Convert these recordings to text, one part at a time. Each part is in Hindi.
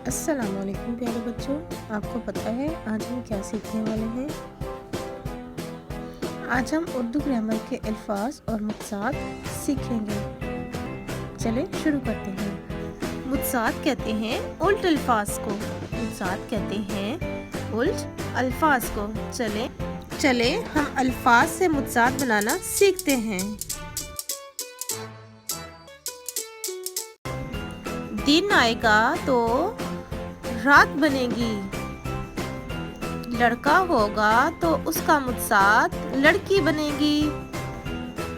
अस्सलाम वालेकुम प्यारे बच्चों। आपको पता है आज हम क्या सीखने वाले हैं? आज हम उर्दू ग्रामर के अल्फाज और मुख्सात सीखेंगे। चले शुरू करते हैं। मुख्सात कहते हैं उल्ट अल्फाज को। मुख्सात कहते हैं उल्ट अल्फाज को। चले हम अल्फाज से मुख्सात बनाना सीखते हैं। दिन आएगा तो रात बनेगी। लड़का होगा तो उसका मुख्सात लड़की बनेगी।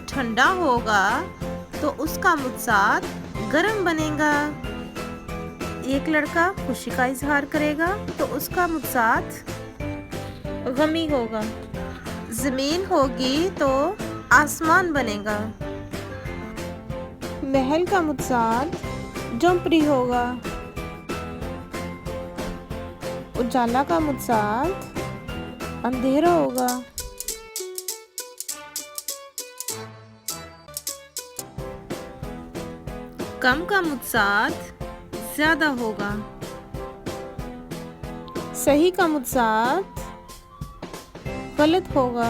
ठंडा होगा तो उसका मुख्सात गर्म बनेगा। एक लड़का खुशी का इजहार करेगा तो उसका मुख्सात गमी होगा। जमीन होगी तो आसमान बनेगा। महल का मुख्सात झोंपड़ी होगा। उजाला का मुख्सात अंधेरा होगा। कम का मुख्सात ज्यादा होगा। सही का मुख्सात गलत होगा।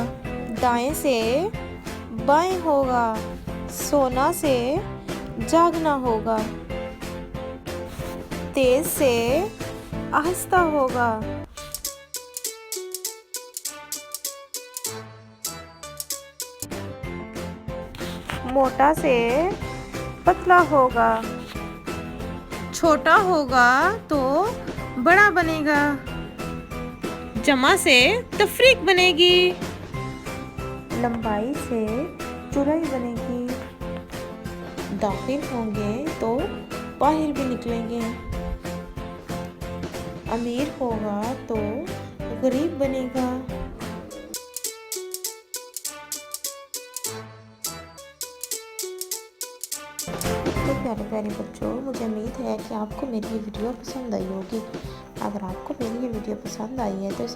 दाएं से बाएं होगा। सोना से जागना होगा। तेज से आहिस्ता होगा। मोटा से पतला होगा। छोटा होगा तो बड़ा बनेगा। जमा से तफरीक बनेगी। लंबाई से चौड़ाई बनेगी। दाखिल होंगे तो बाहर भी निकलेंगे। अमीर होगा तो गरीब बनेगा। तो प्यारे प्यारे बच्चों, मुझे उम्मीद है कि आपको मेरी ये वीडियो पसंद आई होगी। अगर आपको मेरी ये वीडियो पसंद आई है तो